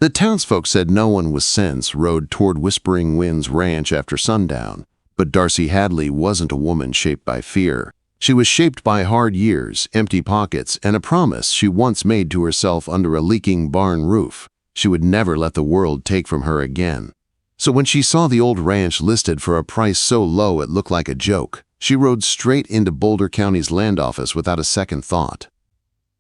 The townsfolk said no one with sense rode toward Whispering Winds Ranch after sundown, but Darcy Hadley wasn't a woman shaped by fear. She was shaped by hard years, empty pockets, and a promise she once made to herself under a leaking barn roof. She would never let the world take from her again. So when she saw the old ranch listed for a price so low it looked like a joke, she rode straight into Boulder County's land office without a second thought.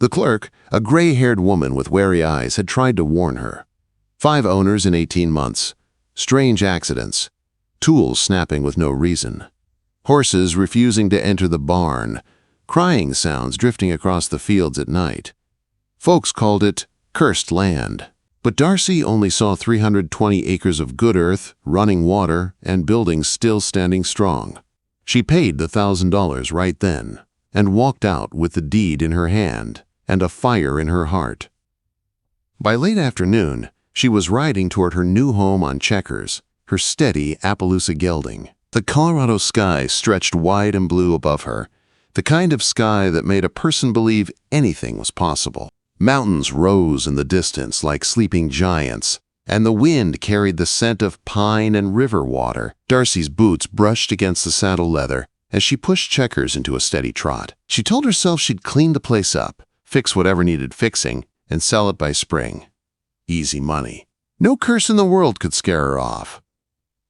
The clerk, a gray-haired woman with wary eyes, had tried to warn her. 5 owners in 18 months. Strange accidents. Tools snapping with no reason. Horses refusing to enter the barn. Crying sounds drifting across the fields at night. Folks called it cursed land. But Darcy only saw 320 acres of good earth, running water, and buildings still standing strong. She paid the $1,000 right then, and walked out with the deed in her hand and a fire in her heart. By late afternoon, she was riding toward her new home on Checkers, her steady Appaloosa gelding. The Colorado sky stretched wide and blue above her, the kind of sky that made a person believe anything was possible. Mountains rose in the distance like sleeping giants, and the wind carried the scent of pine and river water. Darcy's boots brushed against the saddle leather as she pushed Checkers into a steady trot. She told herself she'd clean the place up, fix whatever needed fixing, and sell it by spring. Easy money. No curse in the world could scare her off.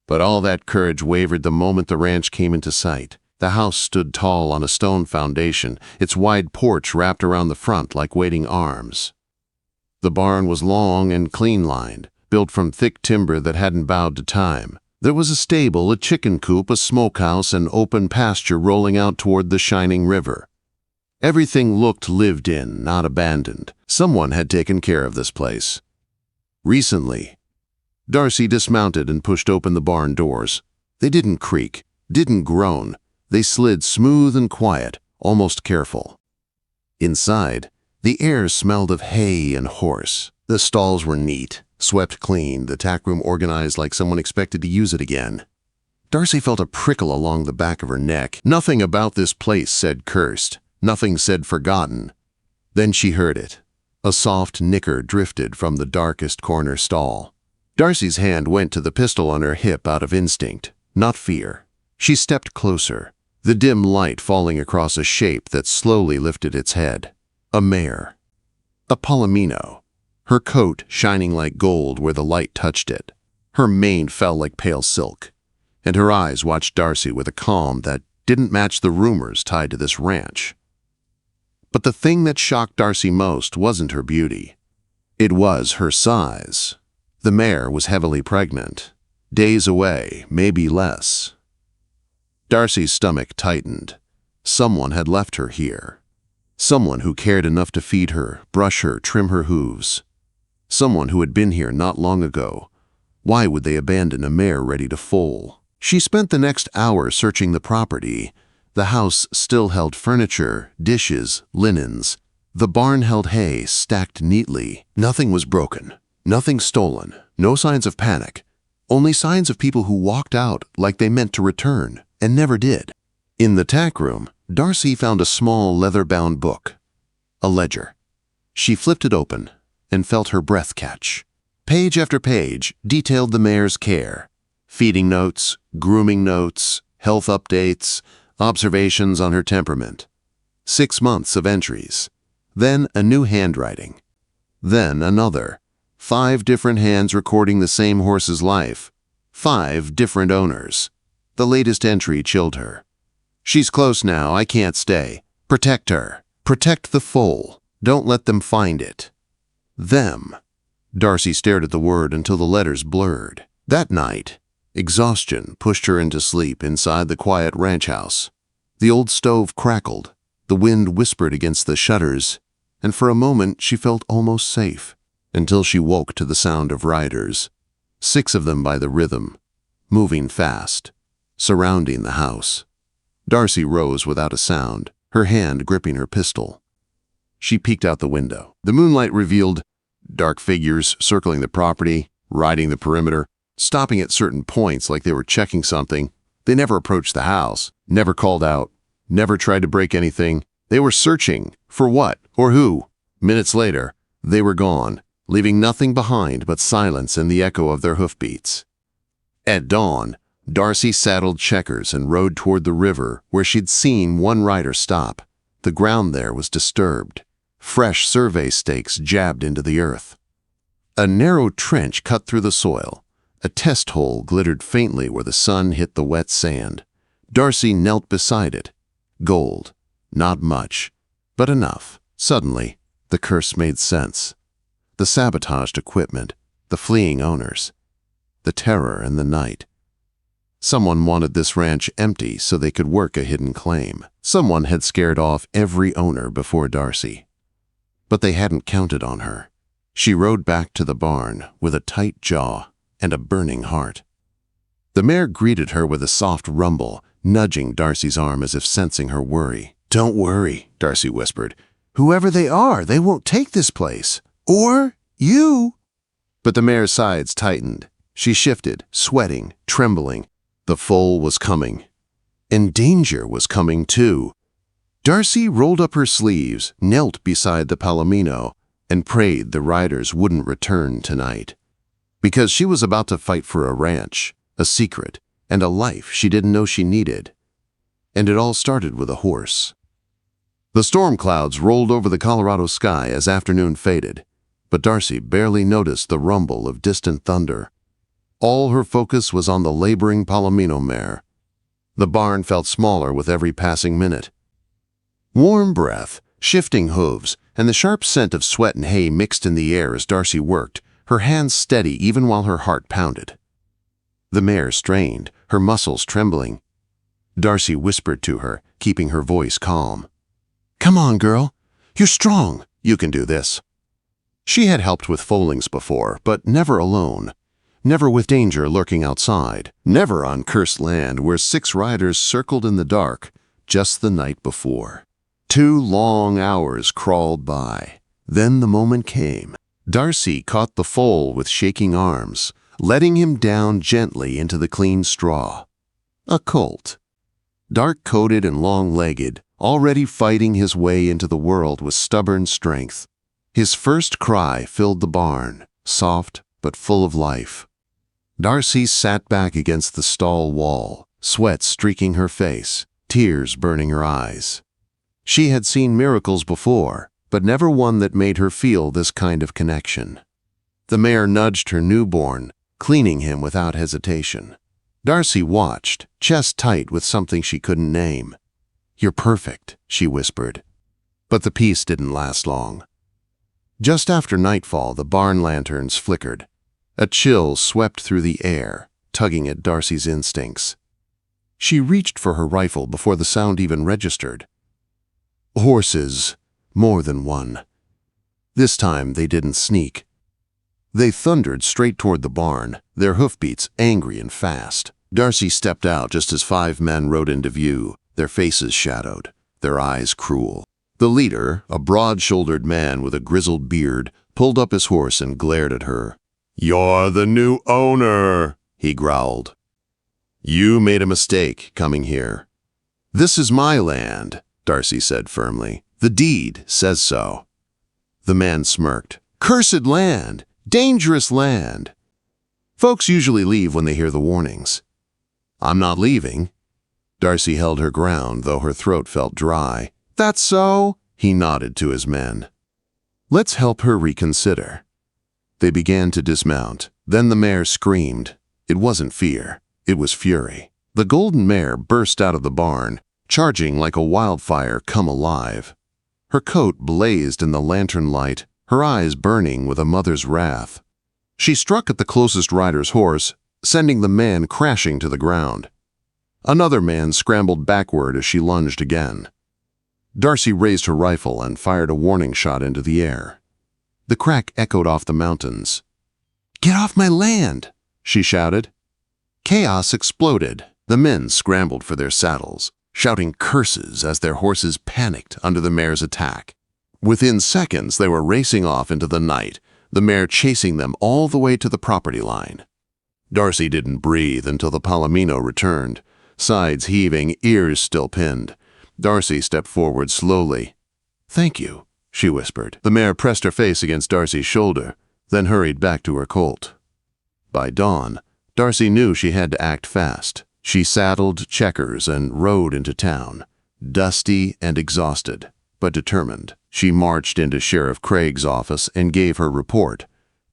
But all that courage wavered the moment the ranch came into sight. The house stood tall on a stone foundation, its wide porch wrapped around the front like waiting arms. The barn was long and clean-lined, built from thick timber that hadn't bowed to time. There was a stable, a chicken coop, a smokehouse, and open pasture rolling out toward the shining river. Everything looked lived in, not abandoned. Someone had taken care of this place. Recently. Darcy dismounted and pushed open the barn doors. They didn't creak, didn't groan. They slid smooth and quiet, almost careful. Inside, the air smelled of hay and horse. The stalls were neat, swept clean, the tack room organized like someone expected to use it again. Darcy felt a prickle along the back of her neck. Nothing about this place said cursed. Nothing said forgotten. Then she heard it. A soft nicker drifted from the darkest corner stall. Darcy's hand went to the pistol on her hip out of instinct, not fear. She stepped closer, the dim light falling across a shape that slowly lifted its head. A mare. A palomino. Her coat shining like gold where the light touched it. Her mane fell like pale silk, and her eyes watched Darcy with a calm that didn't match the rumors tied to this ranch. But the thing that shocked Darcy most wasn't her beauty. It was her size. The mare was heavily pregnant. Days away, maybe less. Darcy's stomach tightened. Someone had left her here. Someone who cared enough to feed her, brush her, trim her hooves. Someone who had been here not long ago. Why would they abandon a mare ready to foal? She spent the next hour searching the property. The house still held furniture, dishes, linens. The barn held hay stacked neatly. Nothing was broken, nothing stolen, no signs of panic. Only signs of people who walked out like they meant to return, and never did. In the tack room, Darcy found a small leather-bound book. A ledger. She flipped it open and felt her breath catch. Page after page detailed the mare's care. Feeding notes, grooming notes, health updates, observations on her temperament. 6 months of entries. Then a new handwriting. Then another. 5 different hands recording the same horse's life. 5 different owners. The latest entry chilled her. She's close now, I can't stay. Protect her. Protect the foal. Don't let them find it. Them. Darcy stared at the word until the letters blurred. That night, exhaustion pushed her into sleep inside the quiet ranch house. The old stove crackled, the wind whispered against the shutters, and for a moment she felt almost safe, until she woke to the sound of riders, 6 of them by the rhythm, moving fast, surrounding the house. Darcy rose without a sound, her hand gripping her pistol. She peeked out the window. The moonlight revealed dark figures circling the property, riding the perimeter, stopping at certain points like they were checking something. They never approached the house, never called out, never tried to break anything. They were searching for what or who. Minutes later, they were gone, leaving nothing behind but silence and the echo of their hoofbeats. At dawn, Darcy saddled Checkers and rode toward the river where she'd seen one rider stop. The ground there was disturbed. Fresh survey stakes jabbed into the earth. A narrow trench cut through the soil. A test hole glittered faintly where the sun hit the wet sand. Darcy knelt beside it. Gold. Not much, but enough. Suddenly, the curse made sense. The sabotaged equipment, the fleeing owners, the terror and the night. Someone wanted this ranch empty so they could work a hidden claim. Someone had scared off every owner before Darcy. But they hadn't counted on her. She rode back to the barn with a tight jaw and a burning heart. The mare greeted her with a soft rumble, nudging Darcy's arm as if sensing her worry. "Don't worry," Darcy whispered. "Whoever they are, they won't take this place. Or you." But the mare's sides tightened. She shifted, sweating, trembling. The foal was coming. And danger was coming too. Darcy rolled up her sleeves, knelt beside the palomino, and prayed the riders wouldn't return tonight. Because she was about to fight for a ranch, a secret, and a life she didn't know she needed. And it all started with a horse. The storm clouds rolled over the Colorado sky as afternoon faded, but Darcy barely noticed the rumble of distant thunder. All her focus was on the laboring palomino mare. The barn felt smaller with every passing minute. Warm breath, shifting hooves, and the sharp scent of sweat and hay mixed in the air as Darcy worked, her hands steady even while her heart pounded. The mare strained, her muscles trembling. Darcy whispered to her, keeping her voice calm. "Come on, girl. You're strong. You can do this." She had helped with foalings before, but never alone. Never with danger lurking outside. Never on cursed land where 6 riders circled in the dark just the night before. 2 long hours crawled by. Then the moment came. Darcy caught the foal with shaking arms, letting him down gently into the clean straw. A colt. Dark-coated and long-legged, already fighting his way into the world with stubborn strength. His first cry filled the barn, soft but full of life. Darcy sat back against the stall wall, sweat streaking her face, tears burning her eyes. She had seen miracles before, but never one that made her feel this kind of connection. The mare nudged her newborn, cleaning him without hesitation. Darcy watched, chest tight with something she couldn't name. "You're perfect," she whispered. But the peace didn't last long. Just after nightfall, the barn lanterns flickered. A chill swept through the air, tugging at Darcy's instincts. She reached for her rifle before the sound even registered. Horses, more than one. This time they didn't sneak. They thundered straight toward the barn, their hoofbeats angry and fast. Darcy stepped out just as 5 men rode into view, their faces shadowed, their eyes cruel. The leader, a broad-shouldered man with a grizzled beard, pulled up his horse and glared at her. "You're the new owner," he growled. "You made a mistake coming here." "This is my land," Darcy said firmly. "The deed says so." The man smirked. "Cursed land! Dangerous land! Folks usually leave when they hear the warnings." "I'm not leaving." Darcy held her ground, though her throat felt dry. "That's so?" He nodded to his men. "Let's help her reconsider." They began to dismount. Then the mare screamed. It wasn't fear. It was fury. The golden mare burst out of the barn, charging like a wildfire come alive. Her coat blazed in the lantern light, her eyes burning with a mother's wrath. She struck at the closest rider's horse, sending the man crashing to the ground. Another man scrambled backward as she lunged again. Darcy raised her rifle and fired a warning shot into the air. The crack echoed off the mountains. "Get off my land!" she shouted. Chaos exploded. The men scrambled for their saddles, shouting curses as their horses panicked under the mare's attack. Within seconds, they were racing off into the night, the mare chasing them all the way to the property line. Darcy didn't breathe until the palomino returned, sides heaving, ears still pinned. Darcy stepped forward slowly. "Thank you," she whispered. The mare pressed her face against Darcy's shoulder. then hurried back to her colt. By dawn, Darcy knew she had to act fast. She saddled Checkers and rode into town, dusty and exhausted, but determined. She marched into Sheriff Craig's office and gave her report.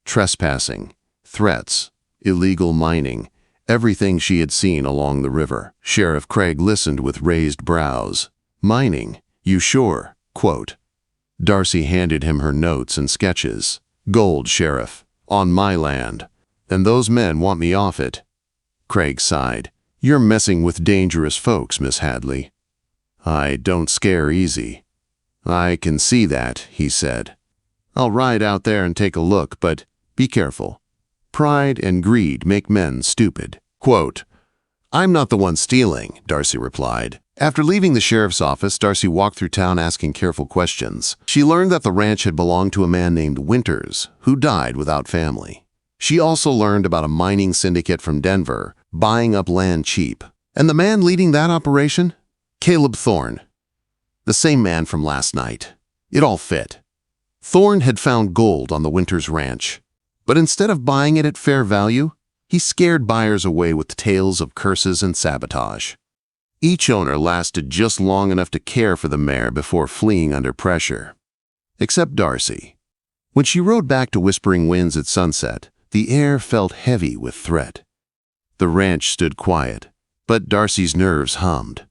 Trespassing, threats, illegal mining, everything she had seen along the river. Sheriff Craig listened with raised brows. "Mining? You sure?" Quote. Darcy handed him her notes and sketches. "Gold, Sheriff, on my land. And those men want me off it." Craig sighed. "You're messing with dangerous folks, Miss Hadley." "I don't scare easy." "I can see that," he said. "I'll ride out there and take a look, but be careful. Pride and greed make men stupid." Quote, "I'm not the one stealing," Darcy replied. After leaving the sheriff's office, Darcy walked through town asking careful questions. She learned that the ranch had belonged to a man named Winters, who died without family. She also learned about a mining syndicate from Denver, buying up land cheap. And the man leading that operation? Caleb Thorne. The same man from last night. It all fit. Thorne had found gold on the Winters ranch, but instead of buying it at fair value, he scared buyers away with tales of curses and sabotage. Each owner lasted just long enough to care for the mare before fleeing under pressure. Except Darcy. When she rode back to Whispering Winds at sunset, the air felt heavy with threat. The ranch stood quiet, but Darcy's nerves hummed.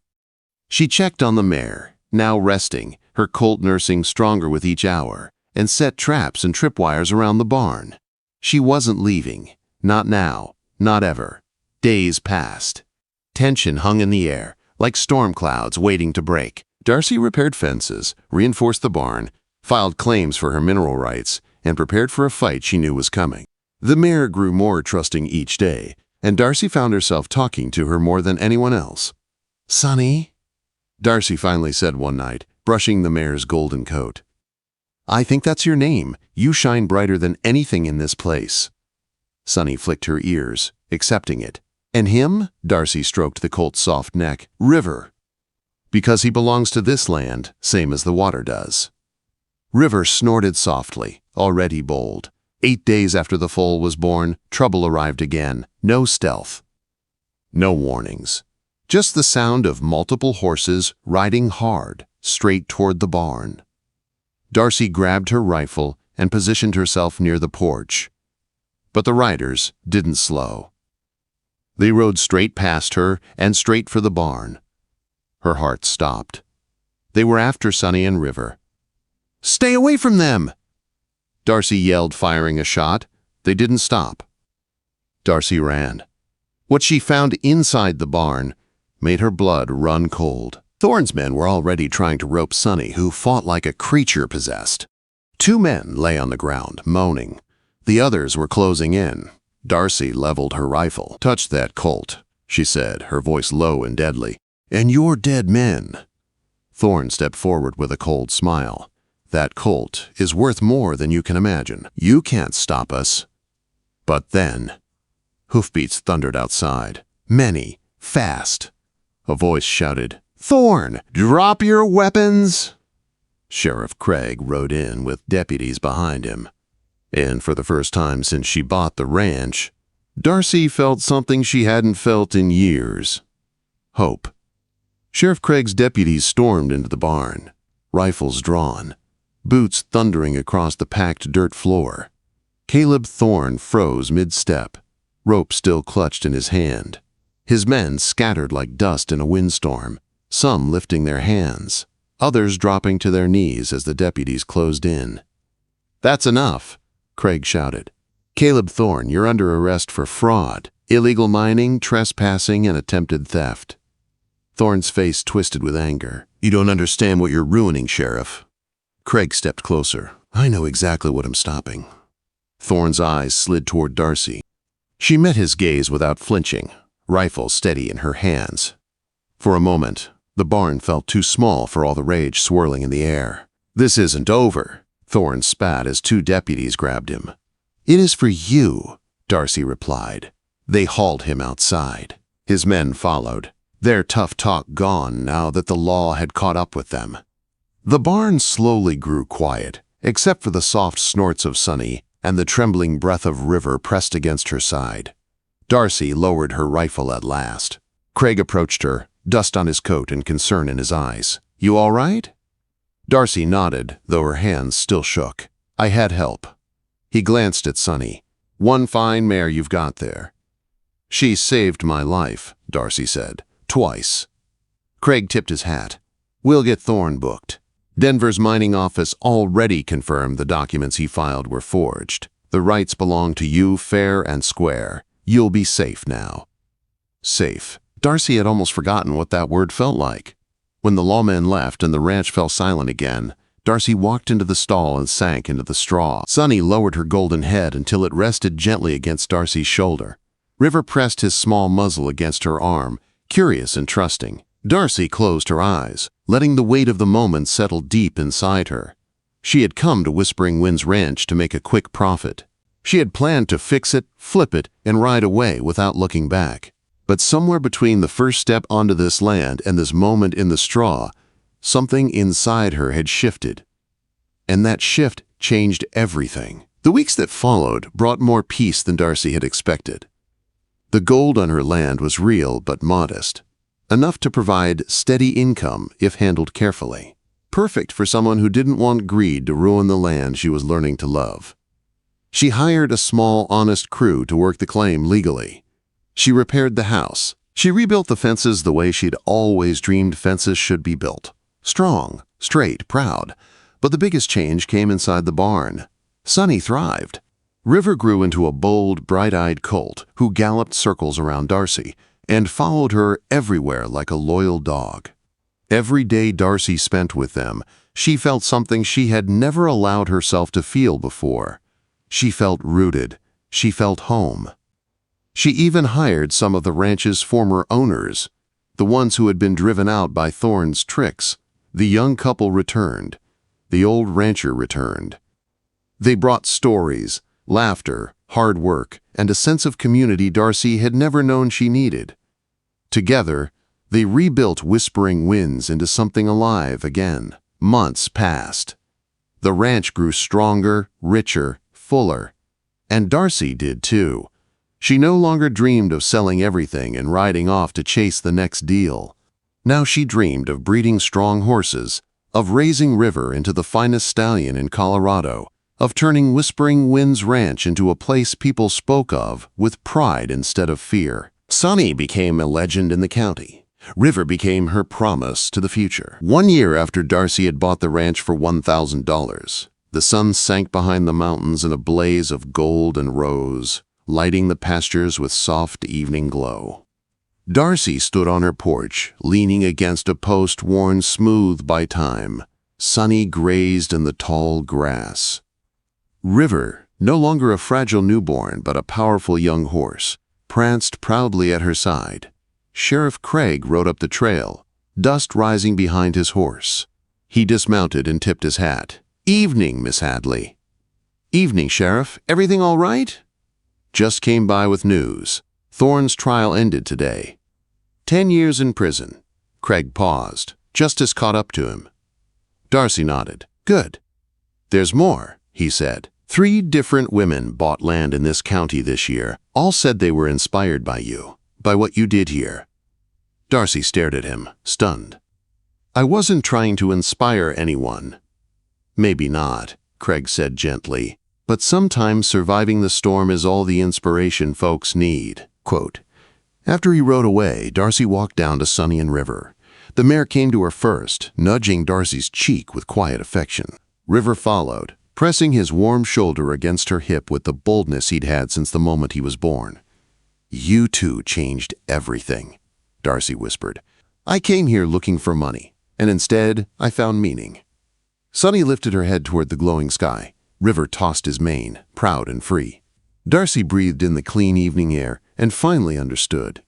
She checked on the mare, now resting, her colt nursing stronger with each hour, and set traps and tripwires around the barn. She wasn't leaving. Not now. Not ever. Days passed. Tension hung in the air, like storm clouds waiting to break. Darcy repaired fences, reinforced the barn, filed claims for her mineral rights, and prepared for a fight she knew was coming. The mare grew more trusting each day, and Darcy found herself talking to her more than anyone else. "Sonny," Darcy finally said one night, brushing the mare's golden coat. "I think that's your name. You shine brighter than anything in this place." Sonny flicked her ears, accepting it. "And him?" Darcy stroked the colt's soft neck. "River. Because he belongs to this land, same as the water does." River snorted softly, already bold. 8 days after the foal was born, trouble arrived again. No stealth. No warnings. Just the sound of multiple horses riding hard, straight toward the barn. Darcy grabbed her rifle and positioned herself near the porch. But the riders didn't slow. They rode straight past her and straight for the barn. Her heart stopped. They were after Sonny and River. "Stay away from them!" Darcy yelled, firing a shot. They didn't stop. Darcy ran. What she found inside the barn made her blood run cold. Thorne's men were already trying to rope Sonny, who fought like a creature possessed. 2 men lay on the ground, moaning. The others were closing in. Darcy leveled her rifle. "Touch that colt," she said, her voice low and deadly. "And you're dead men." Thorne stepped forward with a cold smile. "That colt is worth more than you can imagine. You can't stop us." But then, hoofbeats thundered outside. Many, fast. A voice shouted, "Thorne, drop your weapons!" Sheriff Craig rode in with deputies behind him. And for the first time since she bought the ranch, Darcy felt something she hadn't felt in years. Hope. Sheriff Craig's deputies stormed into the barn, rifles drawn, boots thundering across the packed dirt floor. Caleb Thorne froze mid-step, rope still clutched in his hand. His men scattered like dust in a windstorm, some lifting their hands, others dropping to their knees as the deputies closed in. "That's enough," Craig shouted. "Caleb Thorne, you're under arrest for fraud, illegal mining, trespassing, and attempted theft." Thorne's face twisted with anger. "You don't understand what you're ruining, Sheriff." Craig stepped closer. "I know exactly what I'm stopping." Thorne's eyes slid toward Darcy. She met his gaze without flinching, rifle steady in her hands. For a moment, the barn felt too small for all the rage swirling in the air. "This isn't over," Thorne spat as 2 deputies grabbed him. "It is for you," Darcy replied. They hauled him outside. His men followed, their tough talk gone now that the law had caught up with them. The barn slowly grew quiet, except for the soft snorts of Sonny and the trembling breath of River pressed against her side. Darcy lowered her rifle at last. Craig approached her, dust on his coat and concern in his eyes. "You all right?" Darcy nodded, though her hands still shook. "I had help." He glanced at Sonny. "One fine mare you've got there." "She saved my life," Darcy said. "Twice." Craig tipped his hat. "We'll get Thorne booked." Denver's mining office already confirmed the documents he filed were forged. "The rights belong to you fair and square. You'll be safe now." Safe. Darcy had almost forgotten what that word felt like. When the lawmen left and the ranch fell silent again, Darcy walked into the stall and sank into the straw. Sonny lowered her golden head until it rested gently against Darcy's shoulder. River pressed his small muzzle against her arm, curious and trusting. Darcy closed her eyes, letting the weight of the moment settle deep inside her. She had come to Whispering Winds Ranch to make a quick profit. She had planned to fix it, flip it, and ride away without looking back. But somewhere between the first step onto this land and this moment in the straw, something inside her had shifted. And that shift changed everything. The weeks that followed brought more peace than Darcy had expected. The gold on her land was real but modest, enough to provide steady income if handled carefully. Perfect for someone who didn't want greed to ruin the land she was learning to love. She hired a small, honest crew to work the claim legally. She repaired the house. She rebuilt the fences the way she'd always dreamed fences should be built. Strong, straight, proud. But the biggest change came inside the barn. Sonny thrived. River grew into a bold, bright-eyed colt who galloped circles around Darcy and followed her everywhere like a loyal dog. Every day Darcy spent with them, she felt something she had never allowed herself to feel before. She felt rooted. She felt home. She even hired some of the ranch's former owners, the ones who had been driven out by Thorne's tricks. The young couple returned. The old rancher returned. They brought stories, laughter, hard work, and a sense of community Darcy had never known she needed. Together, they rebuilt Whispering Winds into something alive again. Months passed. The ranch grew stronger, richer, fuller. And Darcy did too. She no longer dreamed of selling everything and riding off to chase the next deal. Now she dreamed of breeding strong horses, of raising River into the finest stallion in Colorado, of turning Whispering Winds Ranch into a place people spoke of with pride instead of fear. Sonny became a legend in the county. River became her promise to the future. 1 year after Darcy had bought the ranch for $1,000, the sun sank behind the mountains in a blaze of gold and rose, lighting the pastures with soft evening glow. Darcy stood on her porch, leaning against a post worn smooth by time. Sonny grazed in the tall grass. River, no longer a fragile newborn but a powerful young horse, pranced proudly at her side. Sheriff Craig rode up the trail, dust rising behind his horse. He dismounted and tipped his hat. "Evening, Miss Hadley." "Evening, Sheriff. Everything all right?" "Just came by with news. Thorne's trial ended today. 10 years in prison." Craig paused. Justice caught up to him. Darcy nodded. "Good." "There's more," he said. 3 different women bought land in this county this year. All said they were inspired by you, by what you did here." Darcy stared at him, stunned. "I wasn't trying to inspire anyone." "Maybe not," Craig said gently. "But sometimes surviving the storm is all the inspiration folks need." Quote. After he rode away, Darcy walked down to Sonny and River. The mare came to her first, nudging Darcy's cheek with quiet affection. River followed, pressing his warm shoulder against her hip with the boldness he'd had since the moment he was born. "You two changed everything," Darcy whispered. "I came here looking for money, and instead I found meaning." Sonny lifted her head toward the glowing sky. River tossed his mane, proud and free. Darcy breathed in the clean evening air and finally understood.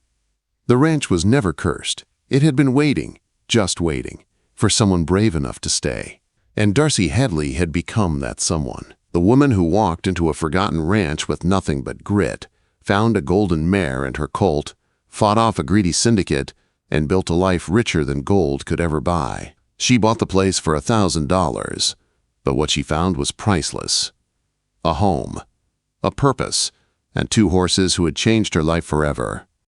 The ranch was never cursed. It had been waiting, just waiting, for someone brave enough to stay. And Darcy Hadley had become that someone. The woman who walked into a forgotten ranch with nothing but grit, found a golden mare and her colt, fought off a greedy syndicate, and built a life richer than gold could ever buy. She bought the place for $1,000, but what she found was priceless. a home, a purpose, and two horses who had changed her life forever.